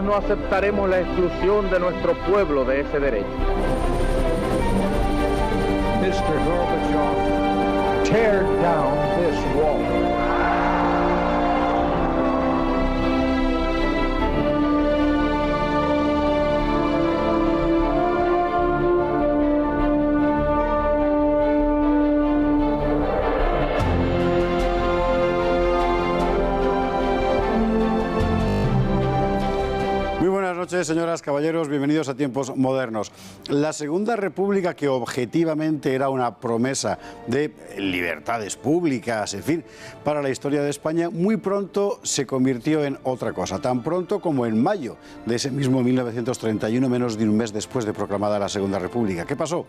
nosotros no aceptaremos la exclusión de nuestro pueblo de ese derecho. Mr. Gorbachev, tear down this wall. Buenas noches, señoras, caballeros, bienvenidos a Tiempos Modernos. La Segunda República, que objetivamente era una promesa de libertades públicas, en fin, para la historia de España, muy pronto se convirtió en otra cosa, tan pronto como en mayo de ese mismo 1931, menos de un mes después de proclamada la Segunda República. ¿Qué pasó?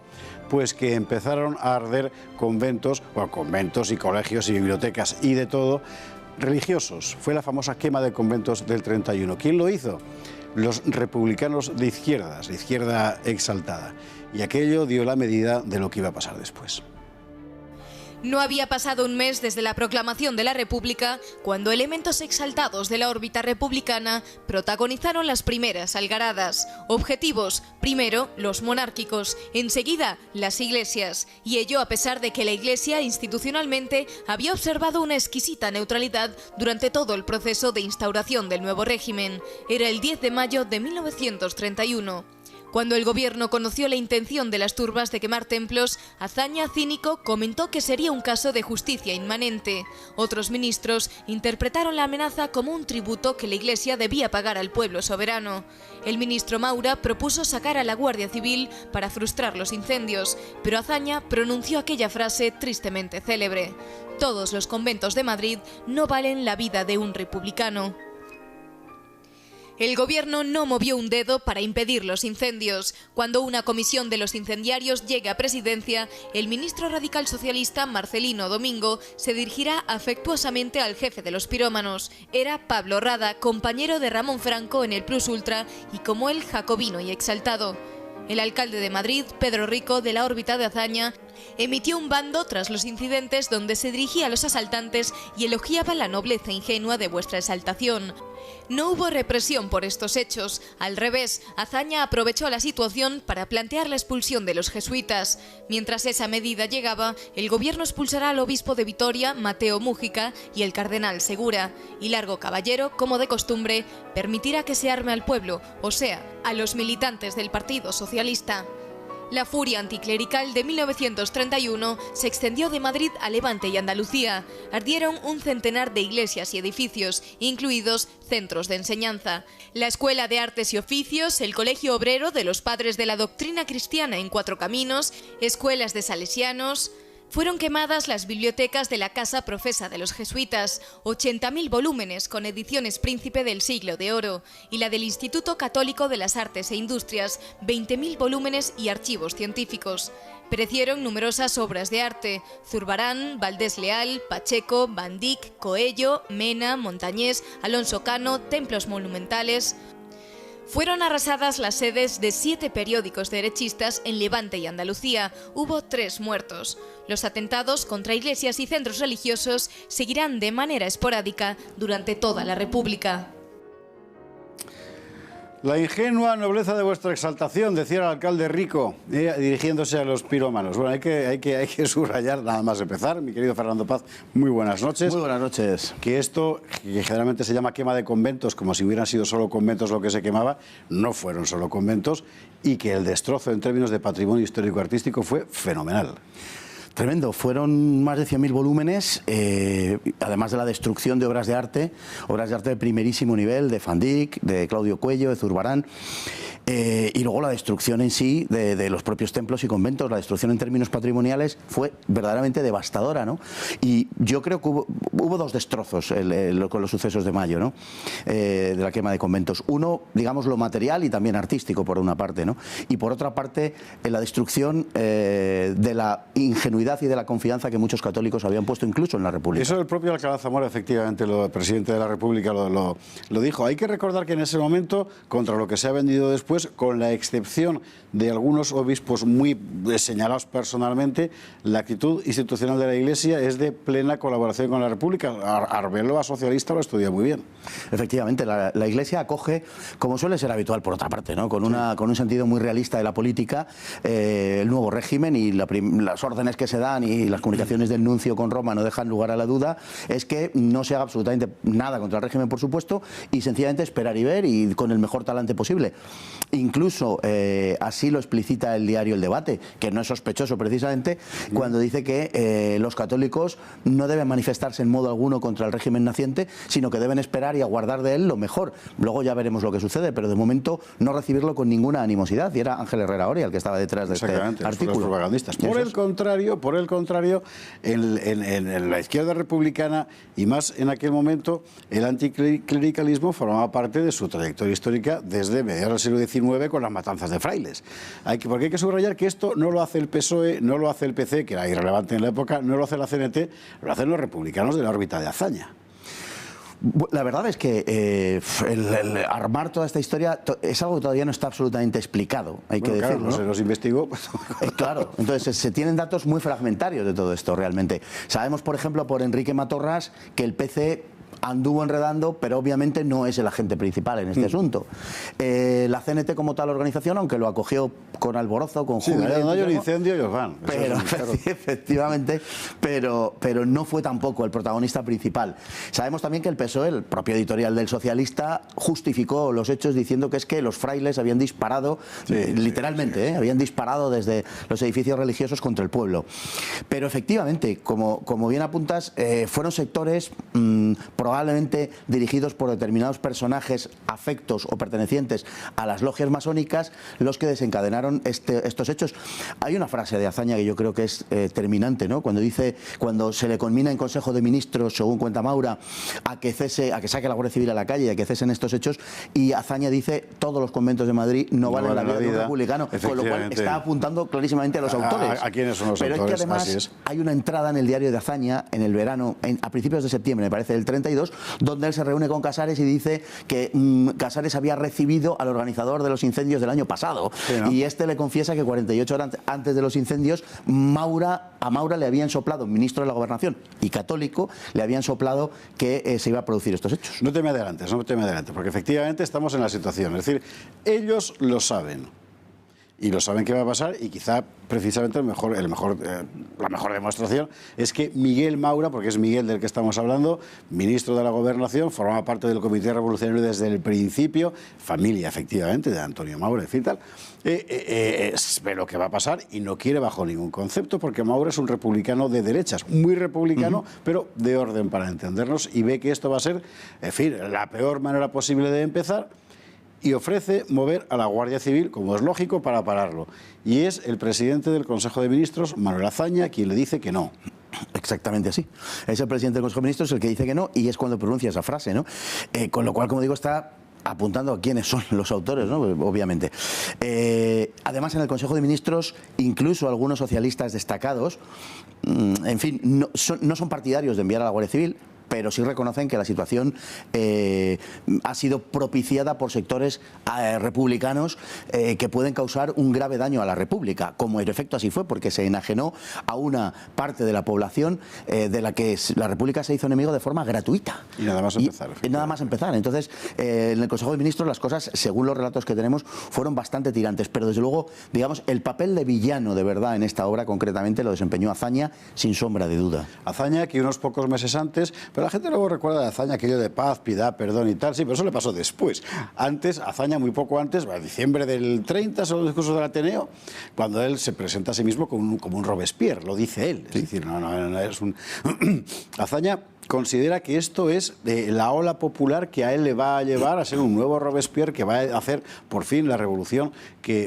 Pues que empezaron a arder conventos y colegios y bibliotecas y de todo, religiosos. Fue la famosa quema de conventos del 31. ¿Quién lo hizo? Los republicanos de izquierdas, la izquierda exaltada. Y aquello dio la medida de lo que iba a pasar después. No había pasado un mes desde la proclamación de la República cuando elementos exaltados de la órbita republicana protagonizaron las primeras algaradas. Objetivos: primero, los monárquicos, enseguida, las iglesias. Y ello a pesar de que la Iglesia institucionalmente había observado una exquisita neutralidad durante todo el proceso de instauración del nuevo régimen. Era el 10 de mayo de 1931. Cuando el gobierno conoció la intención de las turbas de quemar templos, Azaña, cínico, comentó que sería un caso de justicia inmanente. Otros ministros interpretaron la amenaza como un tributo que la Iglesia debía pagar al pueblo soberano. El ministro Maura propuso sacar a la Guardia Civil para frustrar los incendios, pero Azaña pronunció aquella frase tristemente célebre: «Todos los conventos de Madrid no valen la vida de un republicano». El gobierno no movió un dedo para impedir los incendios. Cuando una comisión de los incendiarios llegue a presidencia, el ministro radical socialista Marcelino Domingo se dirigirá afectuosamente al jefe de los pirómanos. Era Pablo Rada, compañero de Ramón Franco en el Plus Ultra y como él jacobino y exaltado. El alcalde de Madrid, Pedro Rico, de la órbita de Azaña, emitió un bando tras los incidentes donde se dirigía a los asaltantes y elogiaba la nobleza ingenua de vuestra exaltación. No hubo represión por estos hechos. Al revés, Azaña aprovechó la situación para plantear la expulsión de los jesuitas. Mientras esa medida llegaba, el gobierno expulsará al obispo de Vitoria, Mateo Mújica, y el cardenal Segura. Y Largo Caballero, como de costumbre, permitirá que se arme al pueblo, o sea, a los militantes del Partido Socialista. La furia anticlerical de 1931 se extendió de Madrid a Levante y Andalucía. Ardieron un centenar de iglesias y edificios, incluidos centros de enseñanza. La Escuela de Artes y Oficios, el Colegio Obrero de los Padres de la Doctrina Cristiana en Cuatro Caminos, escuelas de salesianos. Fueron quemadas las bibliotecas de la Casa Profesa de los Jesuitas, 80.000 volúmenes con ediciones Príncipe del Siglo de Oro, y la del Instituto Católico de las Artes e Industrias, 20.000 volúmenes y archivos científicos. Perecieron numerosas obras de arte: Zurbarán, Valdés Leal, Pacheco, Van Dyck, Coello, Mena, Montañés, Alonso Cano, templos monumentales. Fueron arrasadas las sedes de 7 periódicos derechistas en Levante y Andalucía. Hubo 3 muertos. Los atentados contra iglesias y centros religiosos seguirán de manera esporádica durante toda la República. La ingenua nobleza de vuestra exaltación, decía el alcalde Rico, dirigiéndose a los pirómanos. Bueno, hay que subrayar, nada más empezar, mi querido Fernando Paz, muy buenas noches. Muy buenas noches. Que esto, que generalmente se llama quema de conventos, como si hubieran sido solo conventos lo que se quemaba, no fueron solo conventos, y que el destrozo en términos de patrimonio histórico-artístico fue fenomenal. Tremendo, fueron más de 100.000 volúmenes, además de la destrucción de obras de arte de primerísimo nivel, de Van Dyck, de Claudio Coello, de Zurbarán, y luego la destrucción en sí de los propios templos y conventos. La destrucción en términos patrimoniales fue verdaderamente devastadora, ¿no? Y yo creo que hubo 2 destrozos con los sucesos de mayo, ¿no? De la quema de conventos. Uno, digamos, lo material y también artístico, por una parte, ¿no? Y por otra parte, la destrucción de la ingenuidad continuidad y de la confianza que muchos católicos habían puesto incluso en la República. Eso el propio Alcalá Zamora, efectivamente, el presidente de la República lo dijo. Hay que recordar que en ese momento, contra lo que se ha vendido después, con la excepción de algunos obispos muy señalados personalmente, la actitud institucional de la Iglesia es de plena colaboración con la República. Arbeloa, socialista, lo estudia muy bien. Efectivamente, la Iglesia acoge, como suele ser habitual por otra parte, ¿no? con un sentido muy realista de la política, el nuevo régimen, y las órdenes que se dan y las comunicaciones del nuncio con Roma no dejan lugar a la duda, es que no se haga absolutamente nada contra el régimen, por supuesto, y sencillamente esperar y ver, y con el mejor talante posible. Incluso así lo explicita el diario El Debate, que no es sospechoso precisamente, cuando dice que los católicos no deben manifestarse en modo alguno contra el régimen naciente, sino que deben esperar y aguardar de él lo mejor. Luego ya veremos lo que sucede, pero de momento no recibirlo con ninguna animosidad, y era Ángel Herrera Oria el que estaba detrás de este artículo. Los propagandistas. Por el contrario, en la izquierda republicana, y más en aquel momento, el anticlericalismo formaba parte de su trayectoria histórica desde mediados del siglo XIX con las matanzas de frailes. Porque hay que subrayar que esto no lo hace el PSOE, no lo hace el PC, que era irrelevante en la época, no lo hace la CNT, lo hacen los republicanos de la órbita de Azaña. La verdad es que el armar toda esta historia es algo que todavía no está absolutamente explicado, hay que decirlo, ¿no? Se los investigó. Claro, entonces se tienen datos muy fragmentarios de todo esto realmente. Sabemos, por ejemplo, por Enrique Matorras, que el PC anduvo enredando, pero obviamente no es el agente principal en este asunto. La CNT como tal organización, aunque lo acogió con alborozo, con júbilo, no hay un incendio y os van. Pero efectivamente, pero no fue tampoco el protagonista principal. Sabemos también que el PSOE, el propio editorial del Socialista, justificó los hechos diciendo que es que los frailes habían disparado, literalmente, habían disparado desde los edificios religiosos contra el pueblo. Pero efectivamente, como bien apuntas, fueron sectores probablemente dirigidos por determinados personajes afectos o pertenecientes a las logias masónicas los que desencadenaron estos hechos. Hay una frase de Azaña que yo creo que es terminante, ¿no? Cuando se le conmina en Consejo de Ministros, según cuenta Maura, a que saque a la Guardia Civil a la calle y a que cesen estos hechos, y Azaña dice todos los conventos de Madrid no valen la vida de un republicano, con lo cual está apuntando clarísimamente a los autores. ¿A quiénes son los Pero autores? Es que además hay una entrada en el diario de Azaña en el verano, a principios de septiembre, me parece, del 32, donde él se reúne con Casares y dice que Casares había recibido al organizador de los incendios del año pasado, y este le confiesa que 48 horas antes de los incendios a Maura le habían soplado, ministro de la Gobernación y católico, le habían soplado que se iba a producir estos hechos. No te me adelantes, porque efectivamente estamos en la situación, es decir, ellos lo saben. Y lo saben que va a pasar, y quizá precisamente la mejor demostración es que Miguel Maura, porque es Miguel del que estamos hablando, ministro de la Gobernación, formaba parte del Comité Revolucionario desde el principio, familia efectivamente de Antonio Maura, en fin, tal, ve lo que va a pasar y no quiere bajo ningún concepto, porque Maura es un republicano de derechas, muy republicano, pero de orden para entendernos, y ve que esto va a ser, en fin, la peor manera posible de empezar, y ofrece mover a la Guardia Civil, como es lógico, para pararlo. Y es el presidente del Consejo de Ministros, Manuel Azaña, quien le dice que no. Exactamente así. Es el presidente del Consejo de Ministros el que dice que no, y es cuando pronuncia esa frase, ¿no? Con lo cual, como digo, está apuntando a quiénes son los autores, ¿no? Obviamente. Además, en el Consejo de Ministros, incluso algunos socialistas destacados, en fin, no son partidarios de enviar a la Guardia Civil, pero sí reconocen que la situación ha sido propiciada por sectores republicanos que pueden causar un grave daño a la República, como en efecto así fue, porque se enajenó a una parte de la población de la que la República se hizo enemigo de forma gratuita. Y nada más empezar. Nada más empezar. Entonces, en el Consejo de Ministros las cosas, según los relatos que tenemos, fueron bastante tirantes, pero desde luego, digamos, el papel de villano de verdad en esta obra concretamente lo desempeñó Azaña, sin sombra de duda. Azaña, que unos pocos meses antes, pero la gente luego recuerda de Azaña aquello de paz, piedad, perdón y tal, sí, pero eso le pasó después. Antes, Azaña muy poco antes, en diciembre del 30, según el discurso del Ateneo, cuando él se presenta a sí mismo como un Robespierre, lo dice él. Es decir, no es un... Azaña considera que esto es la ola popular que a él le va a llevar a ser un nuevo Robespierre que va a hacer por fin la revolución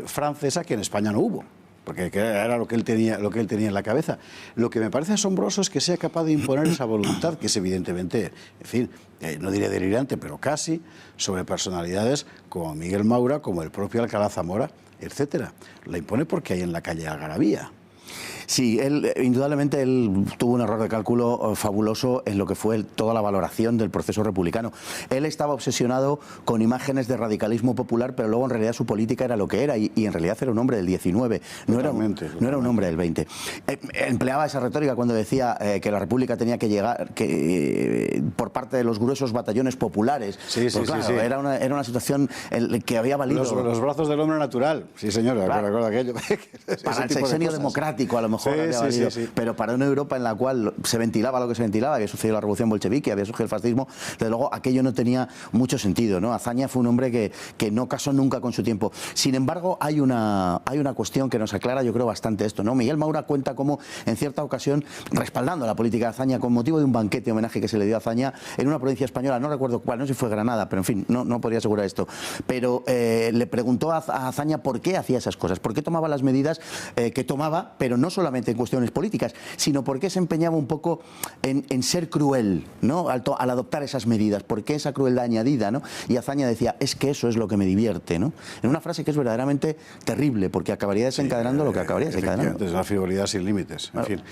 francesa que en España no hubo. Porque era lo que él tenía en la cabeza. Lo que me parece asombroso es que sea capaz de imponer esa voluntad, que es evidentemente, en fin, no diré delirante, pero casi, sobre personalidades como Miguel Maura, como el propio Alcalá Zamora, etcétera. La impone porque hay en la calle algarabía. Sí, indudablemente él tuvo un error de cálculo fabuloso en lo que fue toda la valoración del proceso republicano. Él estaba obsesionado con imágenes de radicalismo popular, pero luego en realidad su política era lo que era, y en realidad era un hombre del 19, no era un hombre del 20. Empleaba esa retórica cuando decía que la República tenía que llegar por parte de los gruesos batallones populares. Sí. Era una situación que había valido... Los brazos del hombre natural, sí señor, recuerdo aquello. Para el sexenio democrático a lo mejor había valido, pero para una Europa en la cual se ventilaba lo que se ventilaba, había sucedido la revolución bolchevique, había surgido el fascismo, desde luego aquello no tenía mucho sentido, ¿no? Azaña fue un hombre que no casó nunca con su tiempo. Sin embargo, hay una cuestión que nos aclara, yo creo, bastante esto, ¿no? Miguel Maura cuenta cómo en cierta ocasión, respaldando la política de Azaña con motivo de un banquete homenaje que se le dio a Azaña en una provincia española, no recuerdo cuál, no sé si fue Granada, pero en fin, no podría asegurar esto, pero le preguntó a Azaña por qué hacía esas cosas, por qué tomaba las medidas que tomaba, pero no solamente en cuestiones políticas, sino por qué se empeñaba un poco en ser cruel, ¿no? Al adoptar esas medidas, por qué esa crueldad añadida, ¿no? Y Azaña decía, es que eso es lo que me divierte, ¿no? En una frase que es verdaderamente terrible, porque acabaría desencadenando lo que acabaría desencadenando. Es la frivolidad sin límites, en fin.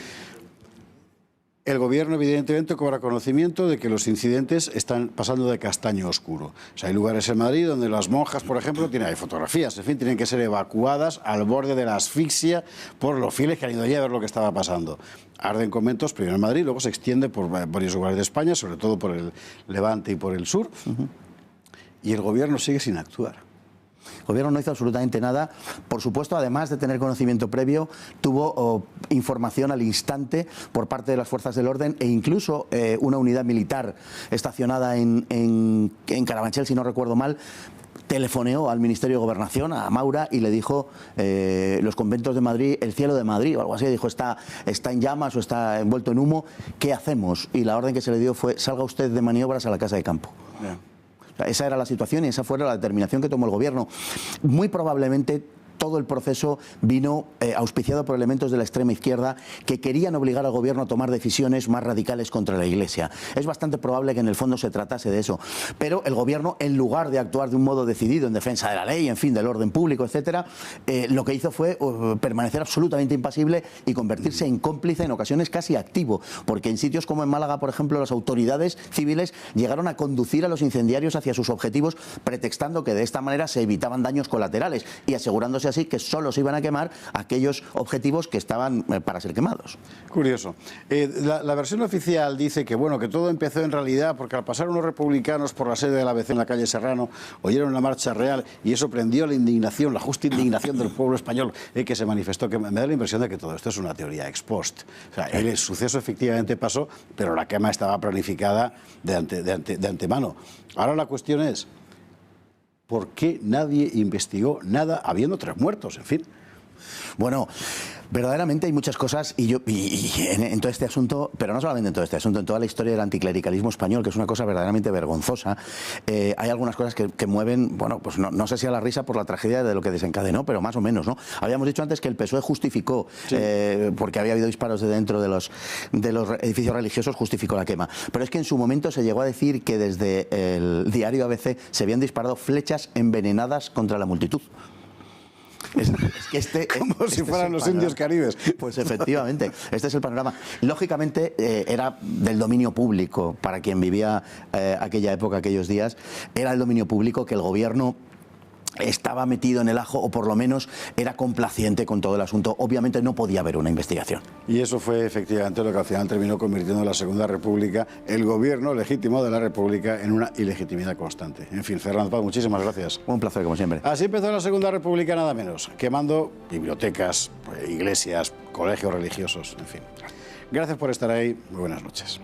El gobierno, evidentemente, cobra conocimiento de que los incidentes están pasando de castaño oscuro. O sea, hay lugares en Madrid donde las monjas, por ejemplo, hay fotografías, en fin, tienen que ser evacuadas al borde de la asfixia por los fieles que han ido allí a ver lo que estaba pasando. Arden conventos, primero en Madrid, luego se extiende por varios lugares de España, sobre todo por el Levante y por el sur. Y el gobierno sigue sin actuar. El gobierno no hizo absolutamente nada. Por supuesto, además de tener conocimiento previo, tuvo información al instante por parte de las fuerzas del orden e incluso una unidad militar estacionada en Carabanchel, si no recuerdo mal, telefoneó al Ministerio de Gobernación, a Maura, y le dijo los conventos de Madrid, el cielo de Madrid o algo así, dijo está en llamas o está envuelto en humo, ¿qué hacemos? Y la orden que se le dio fue salga usted de maniobras a la casa de campo. Yeah. Esa era la situación y esa fue la determinación que tomó el gobierno. Muy probablemente todo el proceso vino auspiciado por elementos de la extrema izquierda que querían obligar al gobierno a tomar decisiones más radicales contra la Iglesia. Es bastante probable que en el fondo se tratase de eso. Pero el gobierno, en lugar de actuar de un modo decidido en defensa de la ley, en fin, del orden público, etcétera, lo que hizo fue permanecer absolutamente impasible y convertirse en cómplice, en ocasiones casi activo. Porque en sitios como en Málaga, por ejemplo, las autoridades civiles llegaron a conducir a los incendiarios hacia sus objetivos, pretextando que de esta manera se evitaban daños colaterales y asegurándose así que solo se iban a quemar aquellos objetivos que estaban para ser quemados. Curioso. La versión oficial dice que bueno, que todo empezó en realidad porque al pasar unos republicanos por la sede del ABC en la calle Serrano oyeron la marcha real y eso prendió la indignación, la justa indignación del pueblo español que se manifestó. Que me da la impresión de que todo esto es una teoría ex post. O sea, el suceso efectivamente pasó, pero la quema estaba planificada de antemano. Ahora la cuestión es ¿por qué nadie investigó nada habiendo 3 muertos? En fin. Bueno, verdaderamente hay muchas cosas y en todo este asunto, pero no solamente en todo este asunto, en toda la historia del anticlericalismo español, que es una cosa verdaderamente vergonzosa, hay algunas cosas que mueven, bueno, pues no sé si a la risa por la tragedia de lo que desencadenó, pero más o menos, ¿no? Habíamos dicho antes que el PSOE justificó, sí, porque había habido disparos de dentro de los edificios religiosos, justificó la quema. Pero es que en su momento se llegó a decir que desde el diario ABC se habían disparado flechas envenenadas contra la multitud. Como si fueran los indios caribes. Pues efectivamente, este es el panorama. Lógicamente era del dominio público, para quien vivía aquella época, aquellos días, era el dominio público que el gobierno estaba metido en el ajo o por lo menos era complaciente con todo el asunto. Obviamente no podía haber una investigación. Y eso fue efectivamente lo que al final terminó convirtiendo la Segunda República, el gobierno legítimo de la República, en una ilegitimidad constante. En fin, Fernando Paz, muchísimas gracias. Un placer, como siempre. Así empezó la Segunda República, nada menos, quemando bibliotecas, iglesias, colegios religiosos, en fin. Gracias por estar ahí. Muy buenas noches.